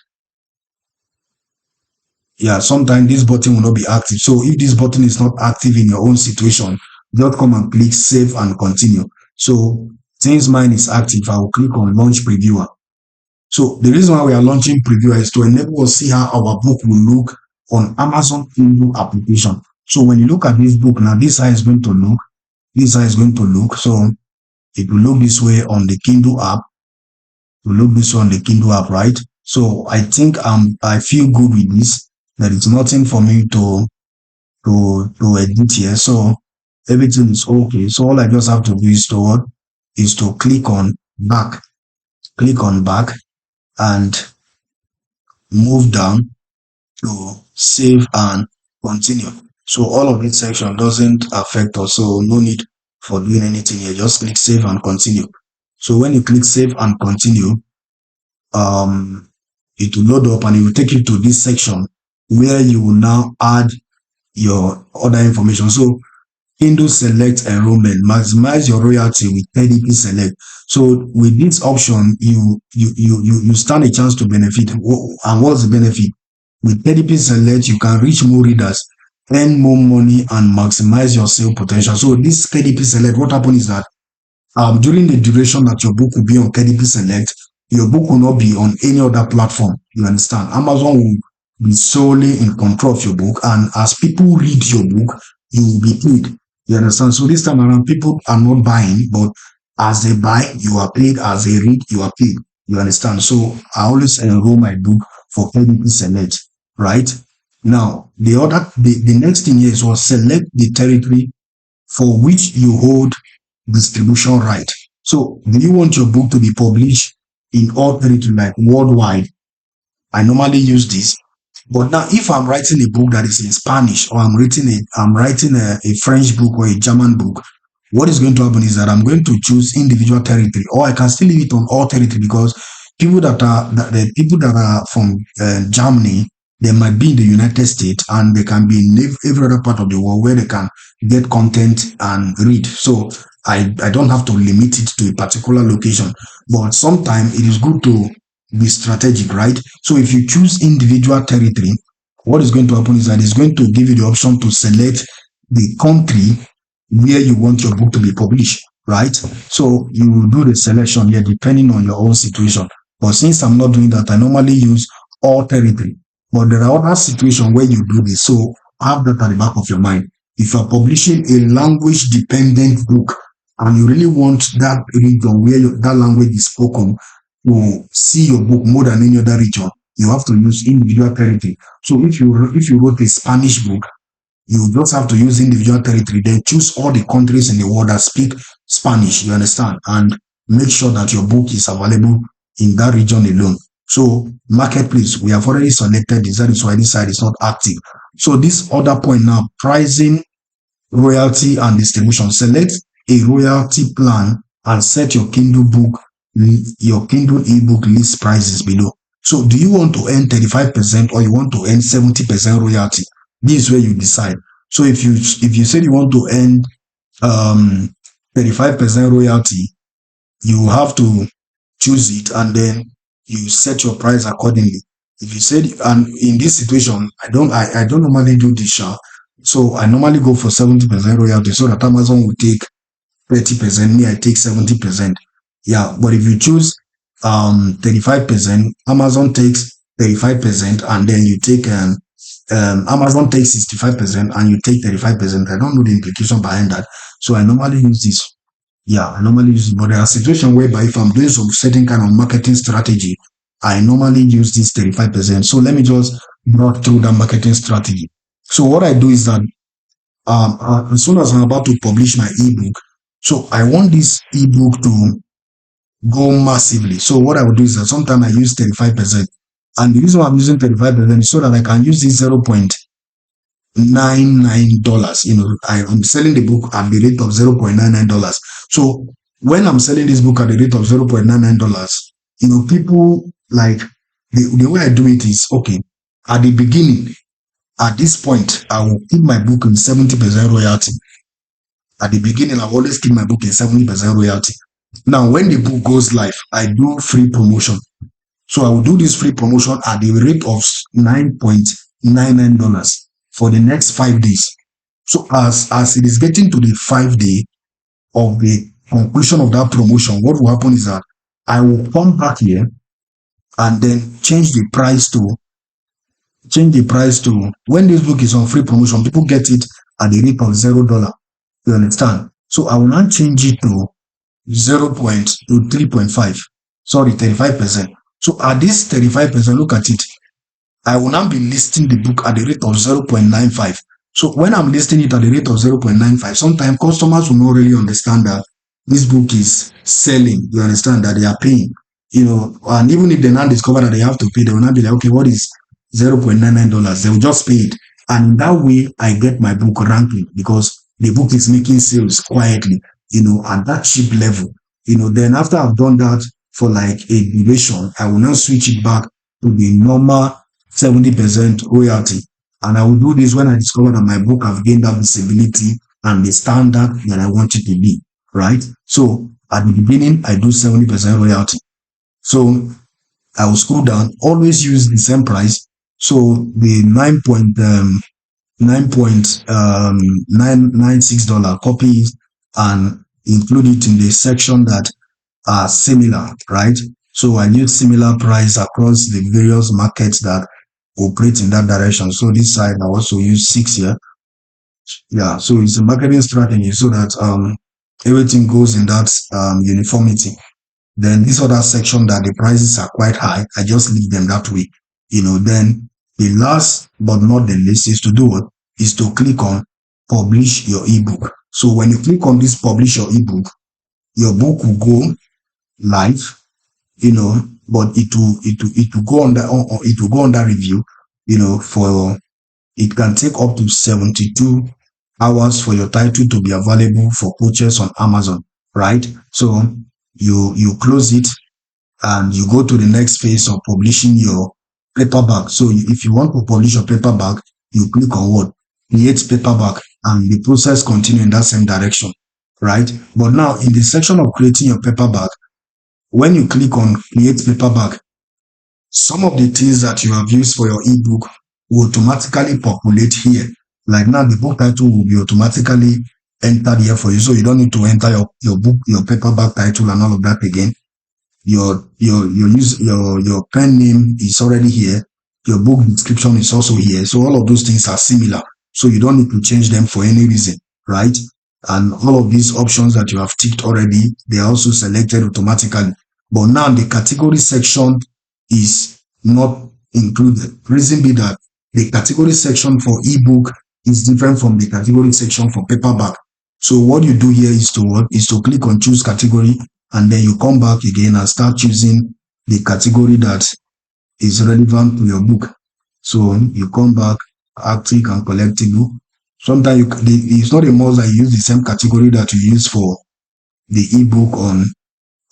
Yeah, sometimes this button will not be active. So if this button is not active in your own situation, just come and click save and continue. So since mine is active, I will click on launch previewer. So the reason why we are launching previewer is to enable us to see how our book will look on Amazon Kindle application. So when you look at this book now, this is how it's going to look. This is how it's going to look. So it will look this way on the Kindle app. It will look this way on the Kindle app, right? So I think I feel good with this. There is nothing for me to edit here. So everything is okay. So all I just have to do is to click on back. Click on back and move down to save and continue. So all of this section doesn't affect us, so no need for doing anything here. Just click save and continue. So when you click save and continue, it will load up and it will take you to this section where you will now add your other information. So Kindle Select enrollment, maximize your royalty with KDP Select. So with this option, you stand a chance to benefit. And what's the benefit? With KDP Select, you can reach more readers, earn more money, and maximize your sale potential. So this KDP Select, what happens is that during the duration that your book will be on KDP Select, your book will not be on any other platform. You understand? Amazon will be solely in control of your book, and as people read your book, you will be paid. You understand? So this time around, people are not buying, but as they buy, you are paid. As they read, you are paid. You understand? So I always enroll my book for KDP Select, right? Now, the next thing here is to select the territory for which you hold distribution right. So do you want your book to be published in all territory, like worldwide? I normally use this. But now, if I'm writing a book that is in Spanish, or I'm writing a French book or a German book, what is going to happen is that I'm going to choose individual territory, or I can still leave it on all territory, because the people that are from Germany, they might be in the United States, and they can be in every other part of the world where they can get content and read. So I don't have to limit it to a particular location, but sometimes it is good to be strategic, right? So if you choose individual territory, what is going to happen is that it's going to give you the option to select the country where you want your book to be published, right? So you will do the selection here depending on your own situation. But since I'm not doing that, I normally use all territory. But there are other situations where you do this. So have that at the back of your mind. If you're publishing a language dependent book and you really want that region where that language is spoken to see your book more than any other region, you have to use individual territory. So if you wrote a Spanish book, you just have to use individual territory, then choose all the countries in the world that speak Spanish, you understand, and make sure that your book is available in that region alone. So marketplace, we have already selected this, that is why this side is not active. So this other point now, pricing, royalty, and distribution. Select a royalty plan and set your Kindle ebook list prices below. So do you want to earn 35% or you want to earn 70% royalty? This is where you decide. So if you say you want to earn 35% royalty, you have to choose it and then you set your price accordingly. If you said, and in this situation, I don't normally do this, so I normally go for 70% royalty so that Amazon will take 30%, me I take 70%. Yeah, but if you choose 35%, Amazon takes 35%, and then you take Amazon takes 65% and you take 35%. I don't know the implication behind that. So I normally use this. Yeah, I normally use it. But there are situations whereby if I'm doing some certain kind of marketing strategy, I normally use this 35%. So let me just walk through that marketing strategy. So what I do is that as soon as I'm about to publish my ebook, so I want this ebook to go massively. So what I would do is that sometimes I use 35%. And the reason why I'm using 35% is so that I can use this $0.99. You know, I'm selling the book at the rate of $0.99. So when I'm selling this book at the rate of $0.99, you know, people like the way I do it is okay. At the beginning, at this point, I will keep my book in 70% royalty. At the beginning, I always keep my book in 70% royalty. Now, when the book goes live, I do free promotion. So I will do this free promotion at the rate of $9.99 for the next 5 days. So as it is getting to the 5th day of the conclusion of that promotion, what will happen is that I will come back here and then change the price to when this book is on free promotion, people get it at the rate of $0. You understand? So I will now change it to 3.5. Sorry, 35%. So at this 35%, look at it. I will now be listing the book at the rate of 0.95. So when I'm listing it at the rate of 0.95, sometimes customers will not really understand that this book is selling. You understand that they are paying, you know, and even if they now discover that they have to pay, they will not be like, okay, what is $0.99? They will just pay it. And in that way, I get my book ranking because the book is making sales quietly, you know, at that cheap level. You know, then after I've done that for like a duration, I will now switch it back to the normal 70% royalty. And I will do this when I discover that my book have gained that visibility and the standard that I want it to be, right? So at the beginning, I do 70% royalty. So I will scroll down, always use the same price. So the $9.96 copies and include it in the section that are similar, right? So I use similar price across the various markets that operate in that direction. So this side I also use 6 here. Yeah, so it's a marketing strategy so that everything goes in that uniformity. Then this other section that the prices are quite high, I just leave them that way. You know, then the last but not the least is to do what? Is to click on publish your ebook. So when you click on this publish your ebook, your book will go live, you know, but it will go under review, you know, for it can take up to 72 hours for your title to be available for purchase on Amazon, right? So you close it and you go to the next phase of publishing your paperback. So if you want to publish your paperback, you click on what? Create paperback, and the process continues in that same direction, right? But now in the section of creating your paperback, when you click on create paperback, some of the things that you have used for your ebook will automatically populate here. Like now, the book title will be automatically entered here for you. So you don't need to enter your book, your paperback title and all of that again. Your pen name is already here. Your book description is also here. So all of those things are similar. So you don't need to change them for any reason, right? And all of these options that you have ticked already, they are also selected automatically. But now the category section is not included. Reason be that the category section for ebook is different from the category section for paperback. So what you do here is to click on choose category, and then you come back again and start choosing the category that is relevant to your book. So you come back, active and collectible. Sometimes it's not a must that you use the same category that you use for the ebook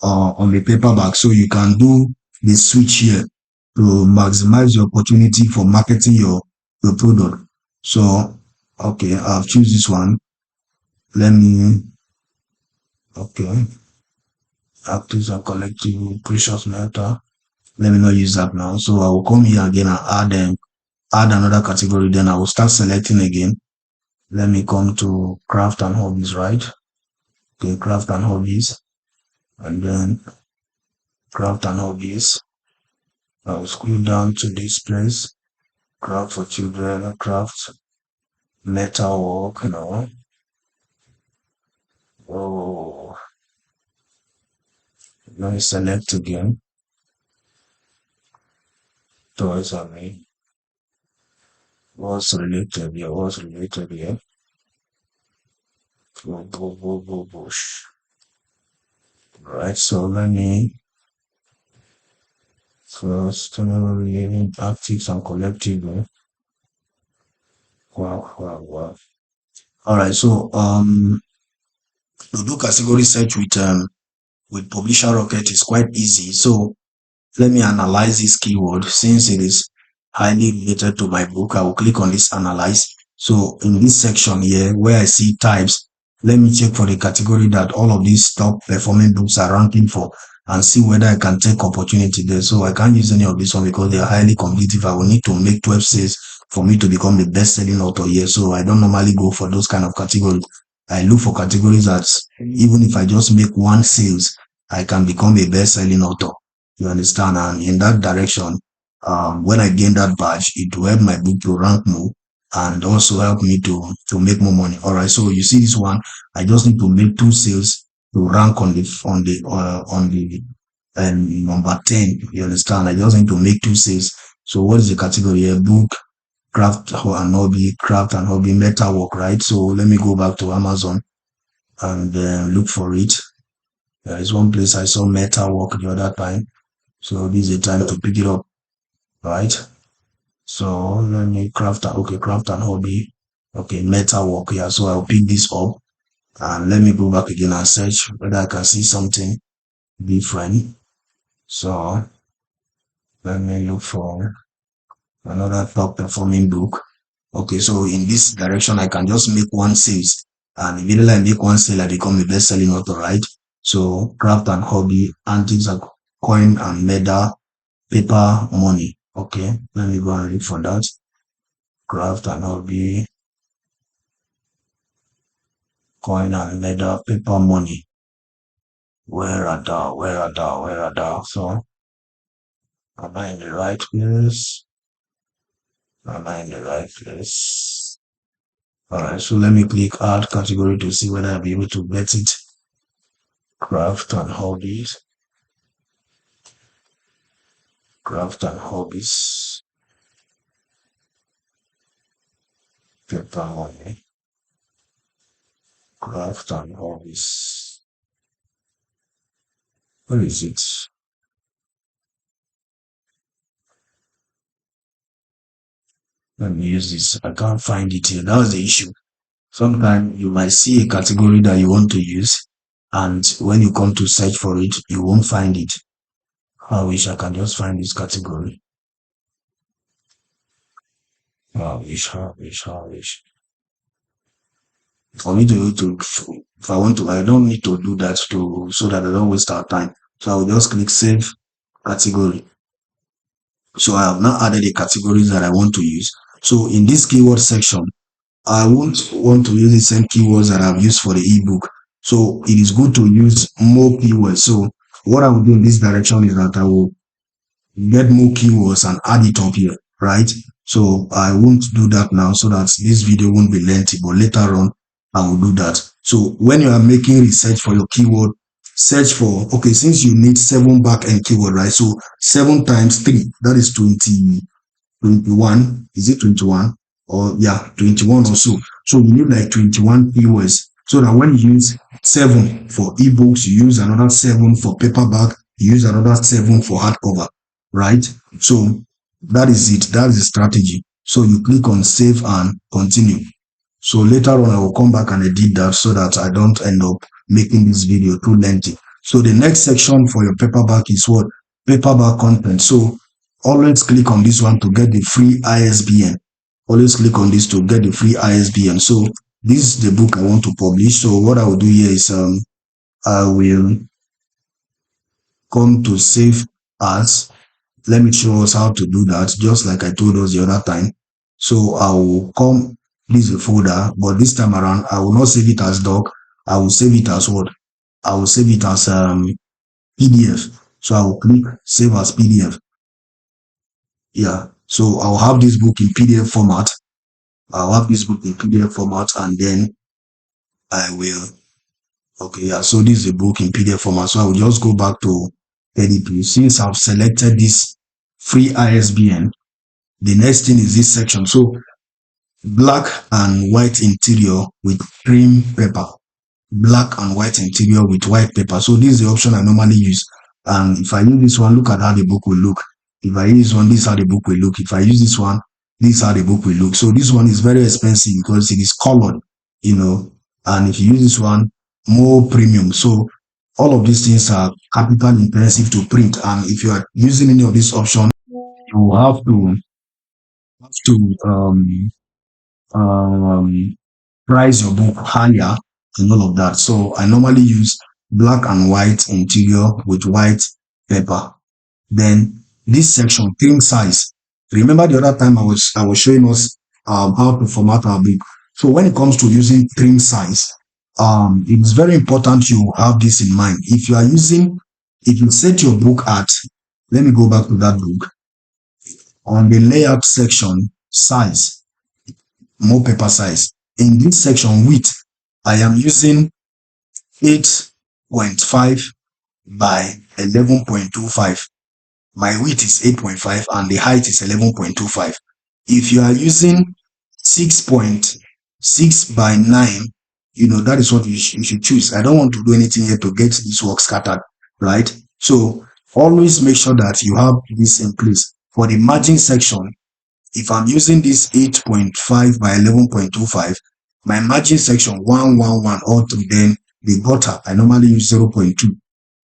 on the paperback. So you can do the switch here to maximize your opportunity for marketing your product. So okay, I've choose this one. Let me okay. Actives and collectible, precious metal. Let me not use that now. So I will come here again and add another category. Then I will start selecting again. Let me come to craft and hobbies, right? Okay, craft and hobbies, and then craft and hobbies. I will scroll down to this place. Craft for children, craft, metalwork, no. Oh, let me select again. Toys on me. What's related here? What's related here? Bush. Right, so let me first relating actives and collectible. Wow. All right, so to do category search with Publisher Rocket is quite easy. So let me analyze this keyword. Since it is highly related to my book, I will click on this analyze. So in this section here where I see types, let me check for the category that all of these top performing books are ranking for and see whether I can take opportunity there. So I can't use any of this one because they are highly competitive. I will need to make 12 sales for me to become the best-selling author here. So I don't normally go for those kind of categories. I look for categories that even if I just make one sales, I can become a best-selling author. You understand? And in that direction, when I gain that badge, it will help my book to rank more and also help me to make more money. All right. So you see this one, I just need to make 2 sales to rank on the number 10. You understand? I just need to make 2 sales. So what is the category here? Book, craft and hobby, metalwork, right? So let me go back to Amazon and look for it. There is one place I saw metalwork the other time. So this is the time to pick it up, right? So let me craft and hobby. Okay, metalwork here. So I'll pick this up and let me go back again and search whether I can see something different. So let me look for another top performing book. Okay, so in this direction, I can just make 1 sales, and immediately I make 1 sale, I become a best-selling author, right? So craft and hobby, antiques and coin and medal, paper money. Okay, let me go and read for that. Craft and hobby, coin and medal, paper money. Where are thou? So am I in the right place? Alright, so let me click add category to see whether I'll be able to get it. Craft and hobbies. Paper money. Craft and hobbies. Where is it? Let me use this. I can't find it here. That was the issue. Sometimes you might see a category that you want to use, and when you come to search for it, you won't find it. I wish I can just find this category. I wish. For me to if I want to, I don't need to do that so that I don't waste our time. So I will just click save category. So I have now added the categories that I want to use. So in this keyword section, I won't want to use the same keywords that I've used for the ebook. So it is good to use more keywords. So what I will do in this direction is that I will get more keywords and add it up here, right? So I won't do that now so that this video won't be lengthy, but later on I will do that. So when you are making research for your keyword, search for, okay, since you need 7 back-end keyword, right? So 7 times 3, that is 21. Is it 21? Or yeah, 21 or so. So you need like 21 keywords. So that when you use 7 for ebooks, you use another 7 for paperback, you use another 7 for hardcover, right? So that is it. That is the strategy. So you click on save and continue. So later on, I will come back and edit that so that I don't end up making this video too lengthy. So the next section for your paperback is what? Paperback content. So always click on this one to get the free ISBN. Always click on this to get the free ISBN. So this is the book I want to publish. So what I will do here is I will come to save as. Let me show us how to do that, just like I told us the other time. So I will come, this is a folder, but this time around I will not save it as doc. I will save it as what? I will save it as PDF. So I will click save as PDF. Yeah, so I'll have this book in PDF format. I'll have this book in PDF format, and then I will, okay, yeah, so this is a book in PDF format. So I will just go back to KDP. Since I've selected this free ISBN, the next thing is this section. So black and white interior with cream paper. Black and white interior with white paper. So this is the option I normally use. And if I use this one, look at how the book will look. If I use this one, this is how the book will look. If I use this one, this is how the book will look. So this one is very expensive because it is colored, you know. And if you use this one, more premium. So all of these things are capital intensive to print. And if you are using any of these options, you have to price your book higher and all of that. So I normally use black and white interior with white paper. Then this section, trim size. Remember the other time I was showing us how to format our book. So when it comes to using trim size, it is very important you have this in mind. If you set your book at, let me go back to that book, on the layout section, size, more paper size. In this section, width, I am using 8.5 by 11.25. My width is 8.5 and the height is 11.25. If you are using 6.6 by 9, you know, that is what you should choose. I don't want to do anything here to get this work scattered, right? So always make sure that you have this in place. For the margin section, if I'm using this 8.5 by 11.25, my margin section 111 all through, then the gutter, I normally use 0.2.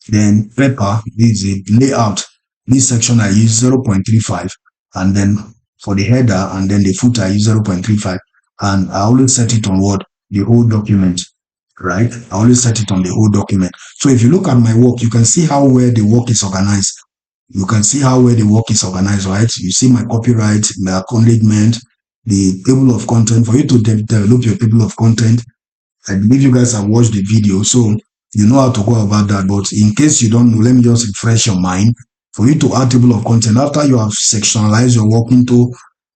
Then paper, this is a layout. This section I use 0.35, and then for the header and then the footer I use 0.35, and I always set it on what? The whole document, right? I always set it on the whole document. So if you look at my work, you can see how well the work is organized. You can see how well the work is organized, right? You see my copyright, my acknowledgement, the table of content. For you to develop your table of content, I believe you guys have watched the video, so you know how to go about that. But in case you don't know, let me just refresh your mind. For you to add table of content, after you have sectionalized your work into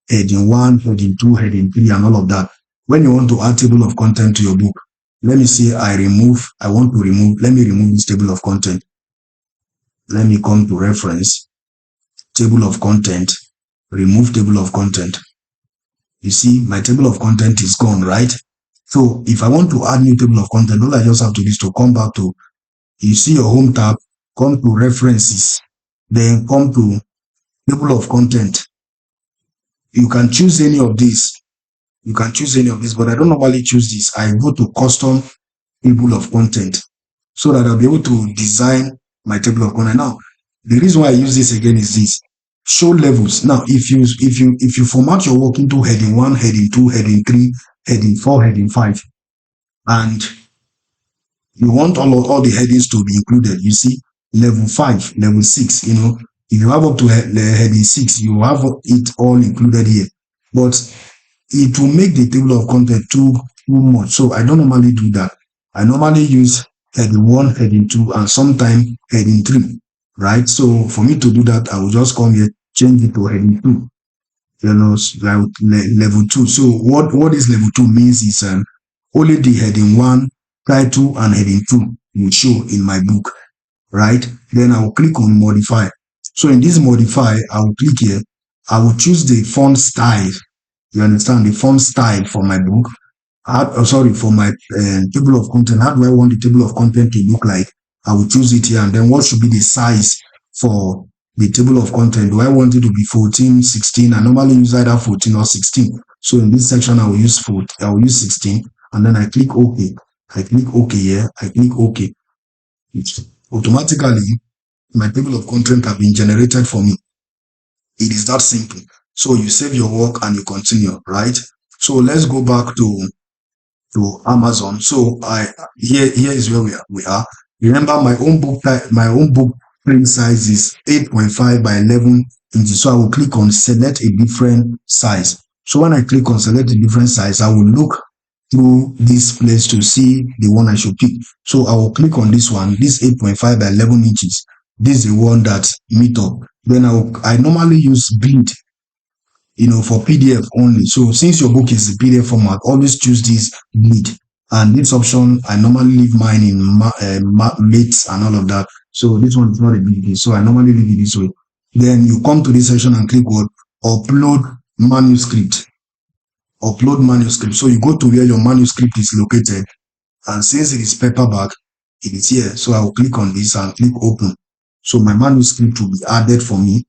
heading 1, heading 2, heading 3, and all of that, when you want to add table of content to your book, let me say let me remove this table of content. Let me come to reference, table of content, remove table of content. You see, my table of content is gone, right? So if I want to add new table of content, all I just have to do is to come back to, you see your home tab, come to references, then come to table of content. You can choose any of these. But I don't normally choose this. I go to custom table of content so that I'll be able to design my table of content. Now, the reason why I use this again is this: show levels. Now, if you format your work into heading 1, heading 2, heading 3, heading 4, heading 5, and you want all the headings to be included, you see, level 5, level 6, you know, if you have up to heading 6, you have it all included here. but it will make the table of content too much. So I don't normally do that. I normally use heading 1, heading 2, and sometimes heading 3, right? So for me to do that, I will just come here, change it to heading 2, level 2. So what is level 2 means is only the heading 1, title, and heading 2 will show in my book, right? Then I will click on modify. So in this modify, I will click here. I will choose the font style. You understand? The font style for my book. For my table of content. How do I want the table of content to look like? I will choose it here. And then what should be the size for the table of content? Do I want it to be 14, 16? I normally use either 14 or 16. So in this section, I will use 14, I will use 16. And then I click OK. I click OK here. I click OK. Automatically, my table of content have been generated for me. It is that simple. So you save your work and you continue, right? So let's go back to Amazon. So here is where we are. Remember, my own book print size is 8.5 by 11 inches. So I will click on select a different size. So when I click on select a different size, I will look through this place to see the one I should pick. So I will click on this one, this 8.5 by 11 inches. This is the one that meet up. Then I normally use bleed, for PDF only. So since your book is a PDF format, always choose this bleed. And this option, I normally leave mine in mates and all of that. So this one is not a big deal. So I normally leave it this way. Then you come to this section and click what? Upload manuscript. Upload manuscript. So you go to where your manuscript is located. And since it is paperback, it is here. So I will click on this and click open. So my manuscript will be added for me.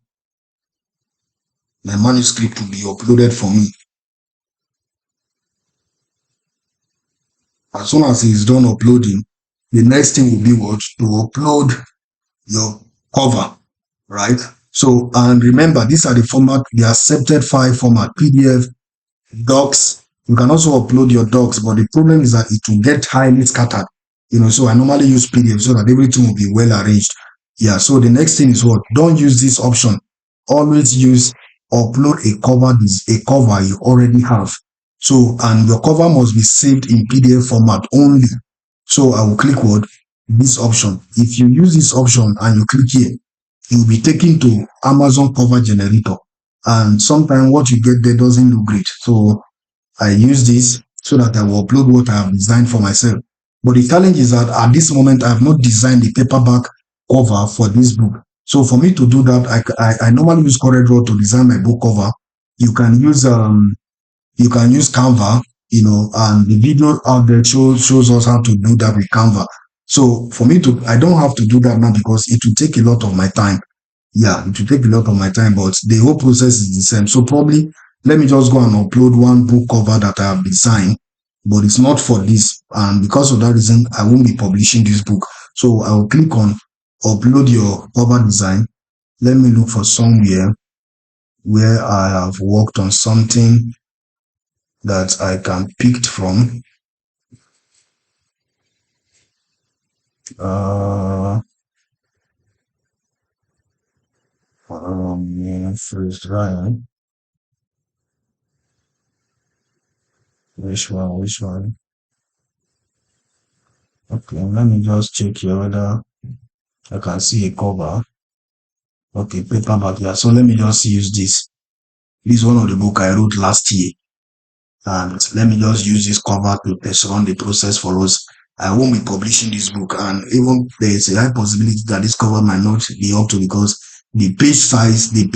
My manuscript will be uploaded for me. As soon as it is done uploading, the next thing will be what? To upload your cover, right? So, and remember, these are the format, the accepted file format, PDF, docs. You can also upload your docs, but the problem is that it will get highly scattered. So I normally use PDF so that everything will be well arranged. Yeah, so the next thing is what? Don't use this option. Always use upload a cover you already have. So, and your cover must be saved in PDF format only. So I will click what? This option. If you use this option and you click here, you will be taken to Amazon cover generator. And sometimes what you get there doesn't look great. So I use this so that I will upload what I have designed for myself. But the challenge is that at this moment, I have not designed the paperback cover for this book. So for me to do that, I normally use CorelDRAW to design my book cover. You can use Canva, and the video out there shows us how to do that with Canva. So for me I don't have to do that now because it will take a lot of my time. Yeah, it will take a lot of my time, but the whole process is the same. So probably let me just go and upload one book cover that I have designed, but it's not for this. And because of that reason, I won't be publishing this book. So I will click on upload your cover design. Let me look for somewhere where I have worked on something that I can pick from. First Ryan. Which one? Okay, let me just check here whether I can see a cover. Okay, paperback. Yeah, so let me just use this. This is one of the book I wrote last year. And let me just use this cover to test run the process for us. I won't be publishing this book, and even there is a high possibility that this cover might not be up to, because the page size, the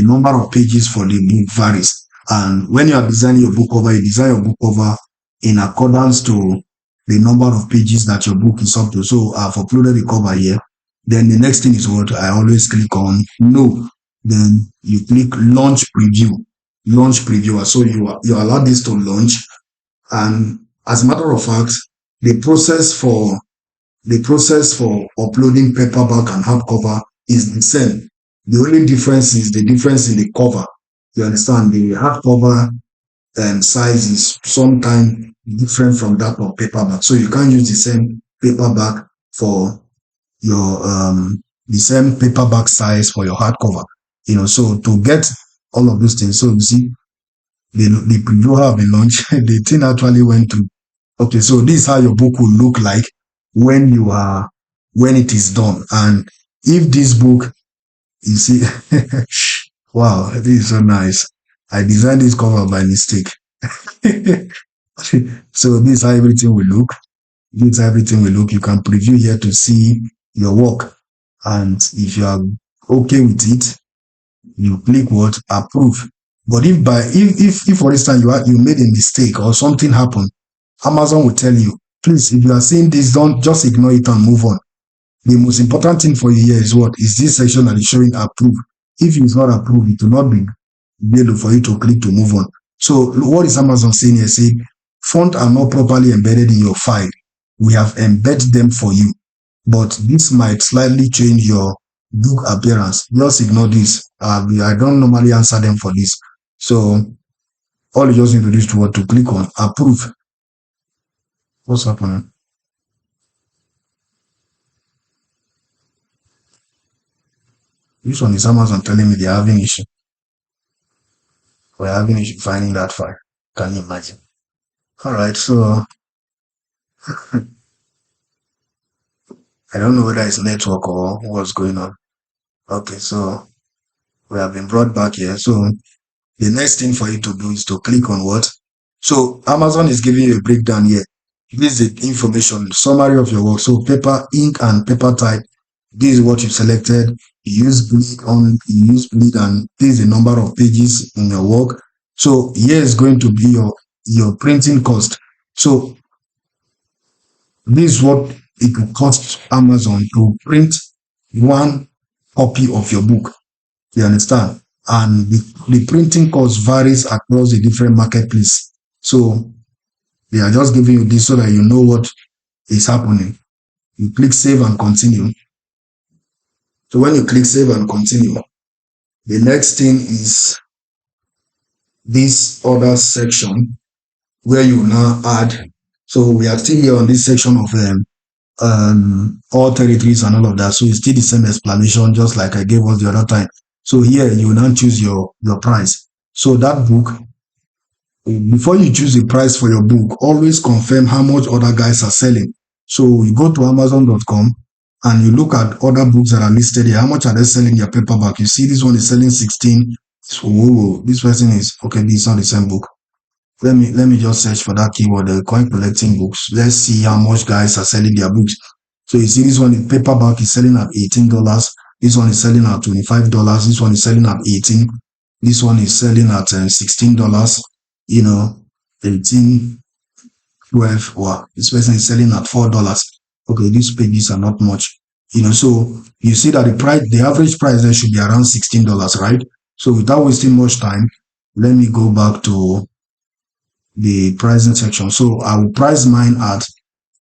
number of pages for the book varies. And when you are designing your book cover, you design your book cover in accordance to the number of pages that your book is up to. So I've uploaded the cover here. Then the next thing is what I always click on. No. Then you click launch preview. Launch previewer. So you allow this to launch. And as a matter of fact, the process for uploading paperback and hardcover is the same. The only difference is the difference in the cover. You understand? The hardcover size is sometimes different from that of paperback. So you can't use the same paperback for your the same paperback size for your hardcover. So to get all of those things. So you see, the preview have been launched. The thing actually went to, okay, so this is how your book will look like when when it is done. And if this book, you see, wow, this is so nice. I designed this cover by mistake. So this is how everything will look. This is how everything will look. You can preview here to see your work. And if you are okay with it, you click what? Approve. But if for instance you made a mistake or something happened, Amazon will tell you, please, if you are seeing this, don't just ignore it and move on. The most important thing for you here is what? Is this section that is showing approve. If it's not approved, it will not be able for you to click to move on. So what is Amazon saying here? Saying fonts are not properly embedded in your file. We have embedded them for you, but this might slightly change your book appearance. Just ignore this. I don't normally answer them for this. So all you just need to do is to click on approve. What's happening? This one is Amazon telling me they're having issue. We're having issue finding that file. Can you imagine? All right, so I don't know whether it's network or what's going on. Okay, so we have been brought back here. So the next thing for you to do is to click on what? So Amazon is giving you a breakdown here. This is the information, summary of your work. So paper, ink, and paper type. This is what you selected. You use bleed, and this is the number of pages in your work. So here is going to be your printing cost. So this is what it will cost Amazon to print one copy of your book. You understand? And the printing cost varies across the different marketplace. So they are just giving you this so that you know what is happening. You click save and continue. So when you click save and continue, the next thing is this other section where you now add. So we are still here on this section of all territories and all of that. So it's still the same explanation, just like I gave us the other time. So here you will now choose your price. So that book, before you choose the price for your book, always confirm how much other guys are selling. So you go to Amazon.com and you look at other books that are listed here. How much are they selling their paperback? You see this one is selling 16. So whoa, this person is okay. This is not the same book. Let me just search for that keyword, the coin collecting books. Let's see how much guys are selling their books. So you see this one, the paperback is selling at $18. This one is selling at $25. This one is selling at $18. This one is selling at $16. You know, 18, 12. Wow, this person is selling at $4. Okay, these pages are not much. You know, so you see that the average price there should be around $16, right? So without wasting much time, let me go back to the pricing section. So I will price mine at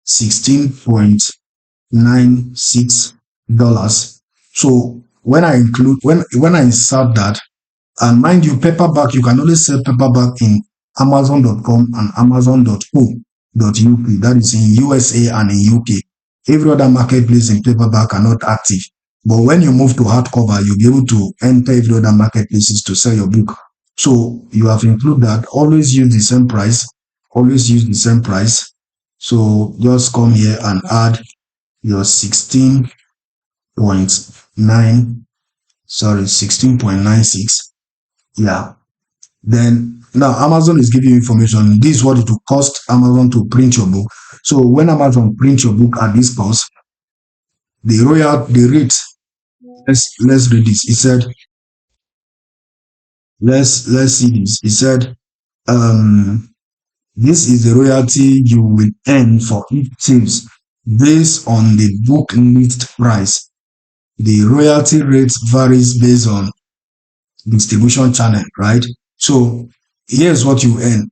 $16.96. So when I insert that, and mind you, paperback, you can only sell paperback in Amazon.com and Amazon.co.uk. That is in USA and in UK. Every other marketplace in paperback are not active. But when you move to hardcover, you'll be able to enter every other marketplaces to sell your book. So you have included that. Always use the same price. Always use the same price. So just come here and add your 16.96. Yeah. Then now Amazon is giving you information. This is what it will cost Amazon to print your book. So when Amazon prints your book at this cost, the rate. Let's read this. It said, let's see this. It said, this is the royalty you will earn for each sales based on the book list price. The royalty rate varies based on distribution channel, right? So here's what you earn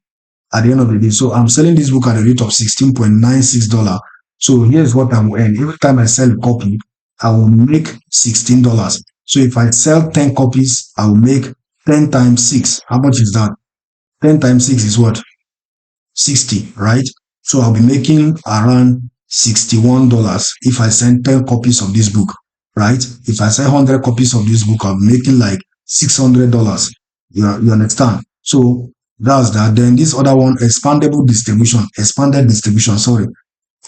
at the end of the day. So I'm selling this book at a rate of $16.96. So here's what I will earn. Every time I sell a copy, I will make $16. So if I sell 10 copies, I will make 10 times 6. How much is that? 10 times 6 is what? 60, right? So I'll be making around $61 if I send 10 copies of this book, right? If I sell 100 copies of this book, I'll be making like $600. You understand? So that's that. Then this other one, expanded distribution, sorry.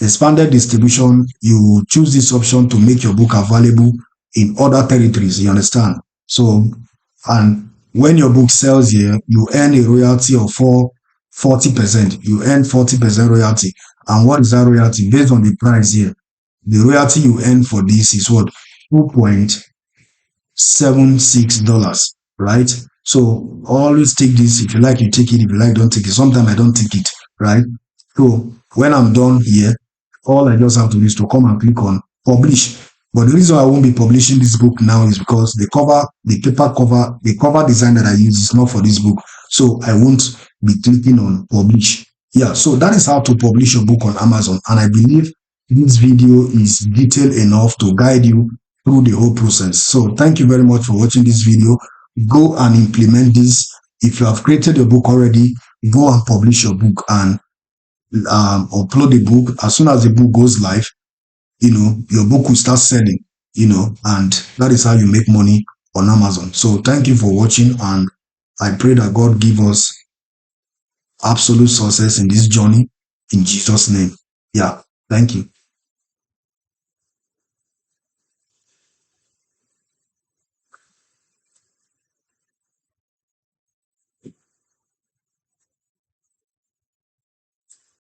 Expanded distribution, you choose this option to make your book available in other territories. You understand? So, and when your book sells here, you earn a royalty of 40%. You earn 40% royalty. And what is that royalty? Based on the price here, the royalty you earn for this is what? $2.76, right? So always take this. If you like, you take it. If you like, don't take it. Sometimes I don't take it, right? So when I'm done here, all I just have to do is to come and click on publish. But the reason I won't be publishing this book now is because the cover design that I use is not for this book. So I won't be clicking on publish. Yeah, so that is how to publish your book on Amazon. And I believe this video is detailed enough to guide you through the whole process. So thank you very much for watching this video. Go and implement this. If you have created your book already, go and publish your book and upload the book. As soon as the book goes live, your book will start selling, and that is how you make money on Amazon. So thank you for watching, and I pray that God give us absolute success in this journey in Jesus' name. Yeah, thank you.